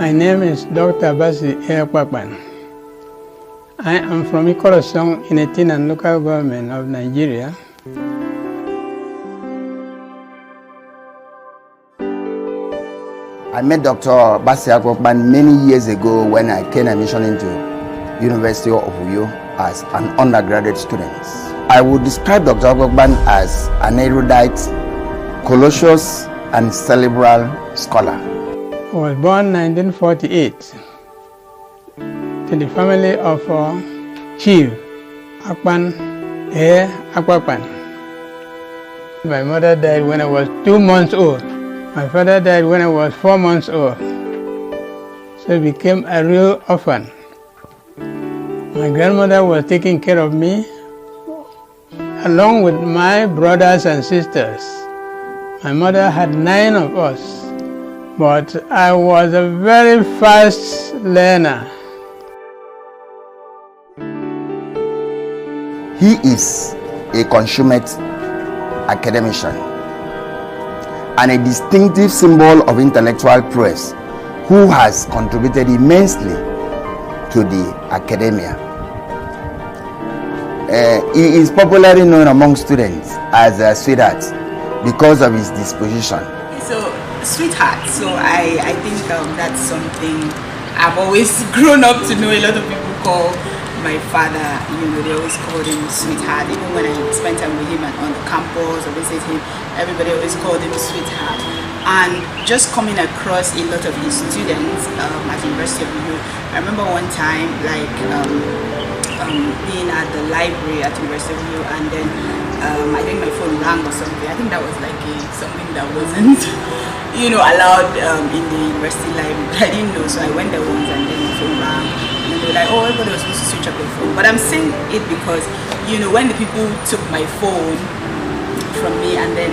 My name is Dr. Bassey Akpakpan. I am from Ikorosong in Etinan local government of Nigeria. I met Dr. Bassey Akpakpan many years ago when I came admission into University of Uyo as an undergraduate student. I would describe Dr. Akpakpan as an erudite, colossus, and cerebral scholar. I was born in 1948 to the family of Chief Akpan Akpakpan. My mother died when I was 2 months old. My father died when I was 4 months old. So I became a real orphan. My grandmother was taking care of me along with my brothers and sisters. My mother had 9 of us, but I was a very fast learner. He is a consummate academician and a distinctive symbol of intellectual prowess who has contributed immensely to the academia. He is popularly known among students as a sweetheart because of his disposition. So, sweetheart, so I think that's something I've always grown up to know. A lot of people call my father, they always called him sweetheart. Even when I spent time with him on the campus or visit him, everybody always called him sweetheart. And just coming across a lot of his students at the University of Uyo, I remember one time being at the library at the University of Uyo, and then I think my phone rang or something. I think that was like something that wasn't allowed in the university library. I didn't know, so I went there once and then the phone rang. And they were like, oh, everybody was supposed to switch up their phone. But I'm saying it because, when the people took my phone from me and then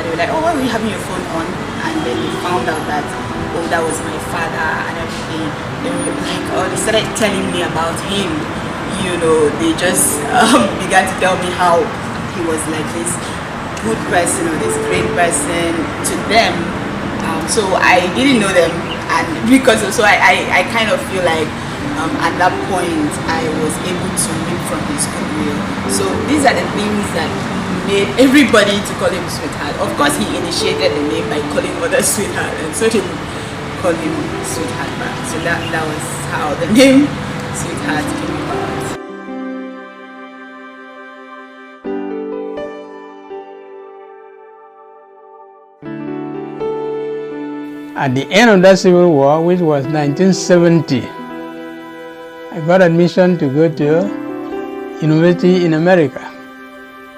they were like, oh, why were you having your phone on? And then they found out that, oh, that was my father and everything. They were like, oh, they started telling me about him. They just began to tell me how he was like this good person or this great person to them. So I didn't know them, and because of, so I kind of feel like at that point I was able to live from his goodwill. So these are the things that made everybody to call him sweetheart. Of course, he initiated the name by calling others sweetheart, and so they would call him sweetheart back. So that was how the name sweetheart came about. At the end of that Civil War, which was 1970, I got admission to go to university in America.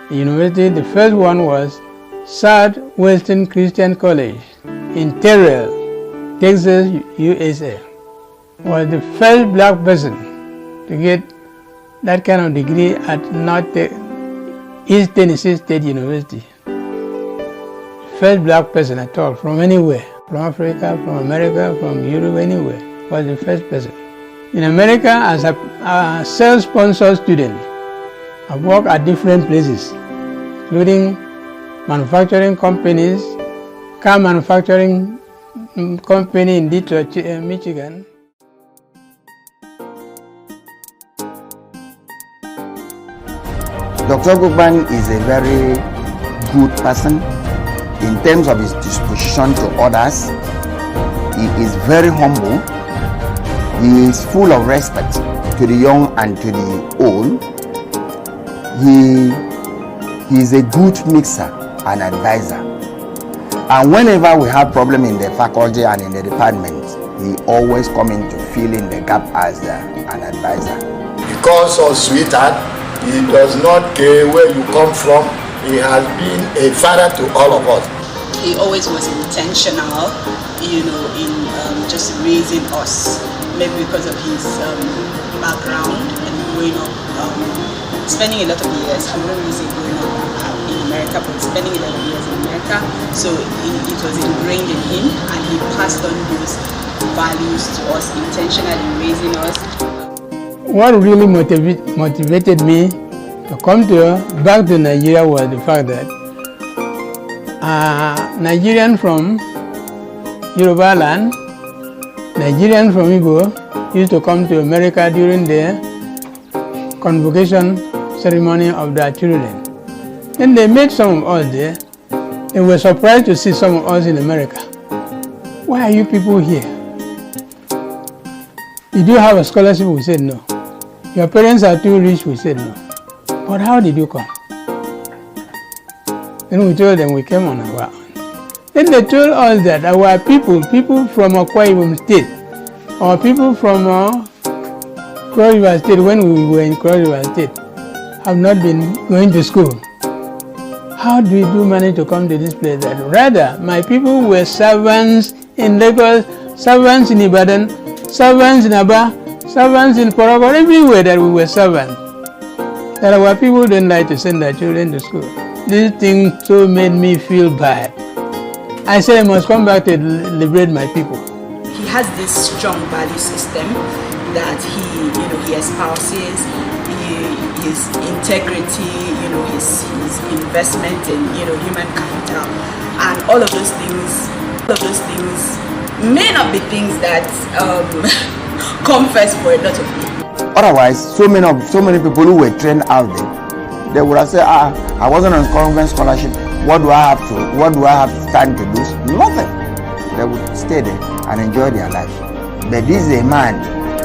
The first one was Southwestern Christian College in Terrell, Texas, USA. I was the first black person to get that kind of degree at East Tennessee State University. First black person at all, from anywhere. From Africa, from America, from Europe, anywhere, was the first person. In America, as a self-sponsored student, I worked at different places, including manufacturing companies, car manufacturing company in Detroit, Michigan. Dr. Akpakpan is a very good person. In terms of his disposition to others, he is very humble. He is full of respect to the young and to the old. He is a good mixer and advisor. And whenever we have problem in the faculty and in the department, he always come in to fill in the gap as an advisor. Because of sweetheart, he does not care where you come from. He has been a father to all of us. He always was intentional, in just raising us. Maybe because of his background and growing up, spending a lot of years. I'm not really saying growing up in America, but spending a lot of years in America. So it was ingrained in him, and he passed on those values to us, intentionally raising us. What really motivated me to come back to Nigeria was the fact that Nigerian from Yoruba land Nigerians from Igbo used to come to America during the convocation ceremony of their children. Then they met some of us there. They were surprised to see some of us in America. Why are you people here? Did you have a scholarship? We said no. Your parents are too rich? We said no. But how did you come? Then we told them we came on our own. Then they told us that our people from Akwa Ibom State, or people from Cross River State, when we were in Cross River State, have not been going to school. How do you manage to come to this place? That rather, my people were servants in Lagos, servants in Ibadan, servants in Aba, servants in Poroko, everywhere that we were servants. That our people don't like to send their children to school. This thing so made me feel bad. I said I must come back to liberate my people. He has this strong value system that he espouses, his integrity, his investment in human capital, and all of those things may not be things that come first for a lot of people. Otherwise, so many people who were trained out there, they would have said, I wasn't on conference scholarship. What do I have time to do? Nothing. They would stay there and enjoy their life. But this is a man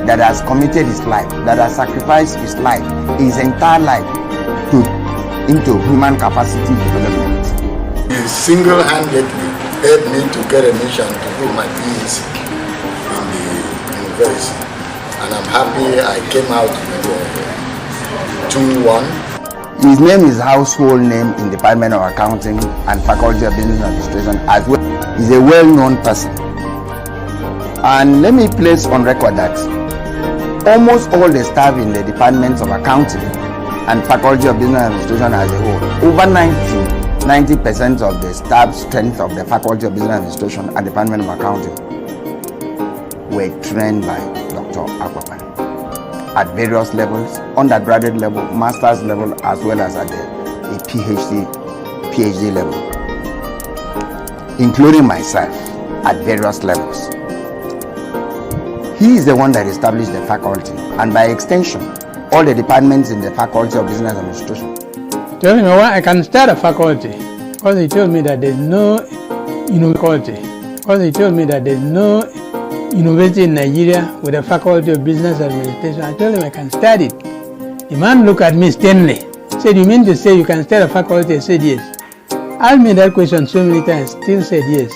that has committed his life, that has sacrificed his life, his entire life into human capacity development. He single-handedly helped me to get admission to do my PhD in the university. And I'm happy I came out with 2-1. His name is household name in Department of Accounting and Faculty of Business Administration as well. He's a well-known person. And let me place on record that almost all the staff in the Departments of Accounting and Faculty of Business Administration as a whole, over 90% of the staff strength of the Faculty of Business Administration and Department of Accounting were trained by Dr. Akpakpan at various levels, undergraduate level, master's level, as well as at the PhD level, including myself at various levels. He is the one that established the faculty, and by extension, all the departments in the Faculty of Business Administration. Tell me why I can start a faculty, because he told me that there's no university in Nigeria with a Faculty of Business Administration. I told him I can start it. The man looked at me sternly. Said, you mean to say you can start a faculty? I said yes. Asked me that question so many times, still said yes.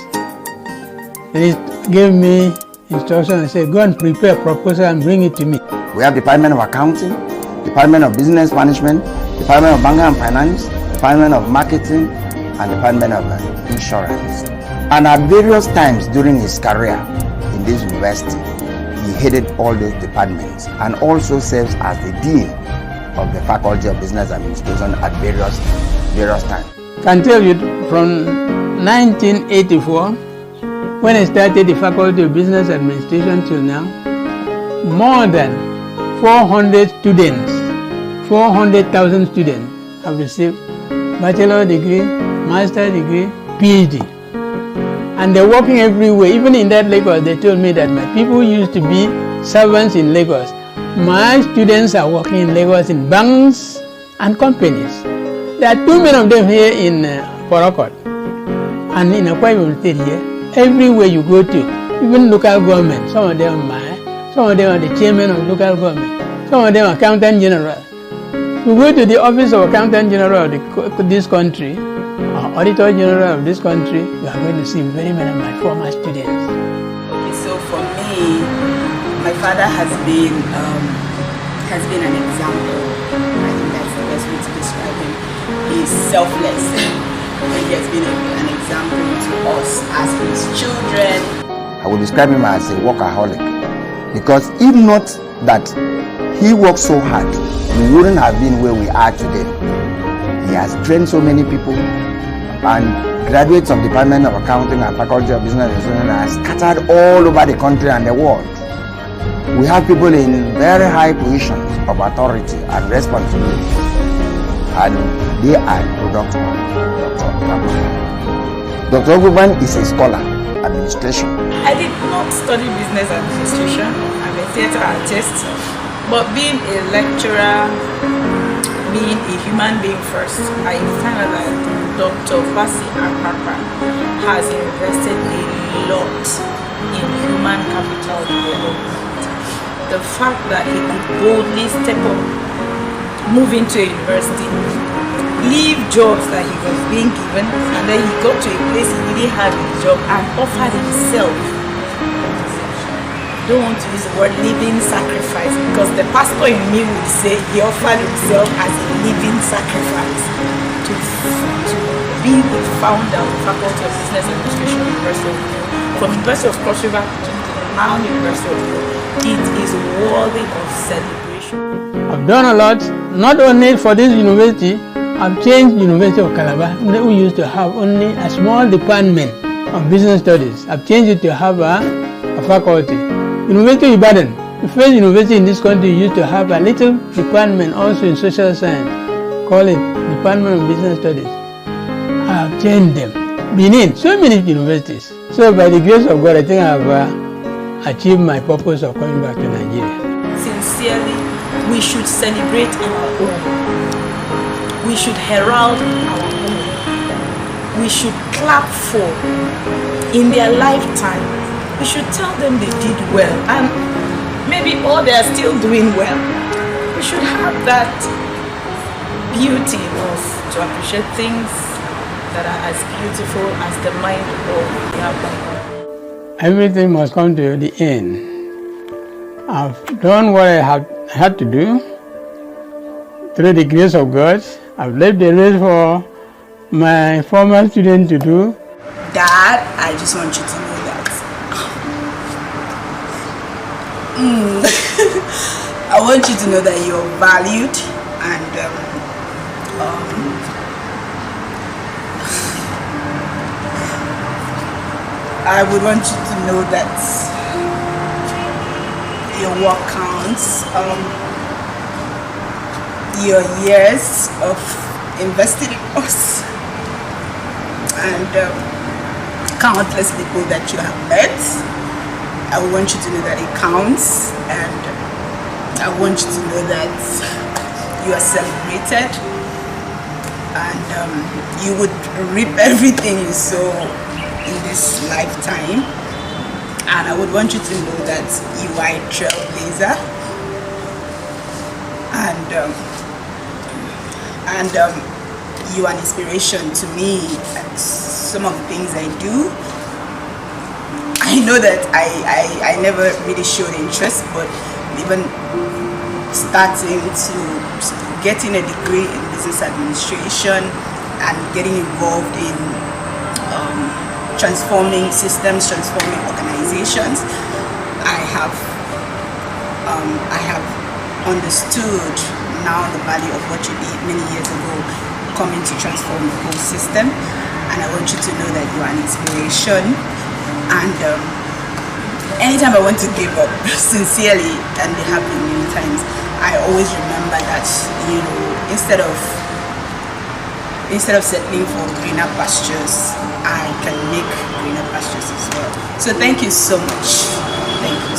Then he gave me instruction and said, go and prepare a proposal and bring it to me. We have Department of Accounting, Department of Business Management, Department of Banking and Finance, Department of Marketing, and Department of Insurance. And at various times during his career in this university, he headed all those departments and also serves as the Dean of the Faculty of Business Administration at various times. I can tell you from 1984, when I started the Faculty of Business Administration till now, more than 400,000 students have received bachelor degree, master degree, PhD. And they're working everywhere. Even in that Lagos, they told me that my people used to be servants in Lagos. My students are working in Lagos in banks and companies. There are too many of them here in Poroko and in Akwa Ibom State here. Everywhere you go to, even local government, some of them are the chairman of local government, some of them are accountant general. You go to the office of accountant general of this country, or auditor general of this country, you are going to see very many of my former students. So for me, my father has been an example. I think that's the best way to describe him. He's selfless. And he has been an example to us as his children. I would describe him as a workaholic, because if not that he worked so hard, we wouldn't have been where we are today. He has trained so many people, and graduates of Department of Accounting and Faculty of Business Administration are scattered all over the country and the world. We have people in very high positions of authority and responsibility, and they are products of Dr. Akpakpan. Dr. Akpakpan is a scholar. administration. I did not study business administration. I'm a theatre artist, but being a lecturer, being a human being first, I found out that Dr. Bassey Akpakpan has invested a lot in human capital development. The fact that he could boldly step up, move into a university, leave jobs that he was being given, and then he got to a place he didn't have a job and offered himself. I don't want to use the word living sacrifice, because the pastor in me would say he offered himself as a living sacrifice to be the founder of the Faculty of Business Administration, University of Uyo, from University of Cross River to now University of Uyo. It is worthy of celebration. I've done a lot, not only for this university. I've changed University of Calabar. We used to have only a small department of business studies. I've changed it to have a faculty. University of Ibadan, the first university in this country, used to have a little department also in social science, call it Department of Business Studies. I've changed them. Benin, so many universities. So by the grace of God, I think I've achieved my purpose of coming back to Nigeria. Sincerely, we should celebrate our own. We should herald our own. We should clap for in their lifetime. We should tell them they did well, and maybe they are still doing well. We should have that beauty in us to appreciate things that are as beautiful as the mind of the Akpakpan. Everything must come to the end. I've done what I had to do through the grace of God. I've left the rest for my former students to do. Dad, I just want you to know that. I want you to know that you're valued, and I would want you to know that your work counts. Your years of investing in us, and countless people that you have met. I want you to know that it counts, and I want you to know that you are celebrated, and you would reap everything you sow in this lifetime. And I would want you to know that you are a trailblazer, and you are an inspiration to me and some of the things I do. I know that I never really showed interest, but even starting to getting a degree in business administration and getting involved in transforming systems, transforming organizations, I have understood now the value of what you did many years ago, coming to transform the whole system. And I want you to know that you are an inspiration. And anytime I want to give up, sincerely, and they happen many times, I always remember that, instead of settling for greener pastures, I can make greener pastures as well. So thank you so much. Thank you.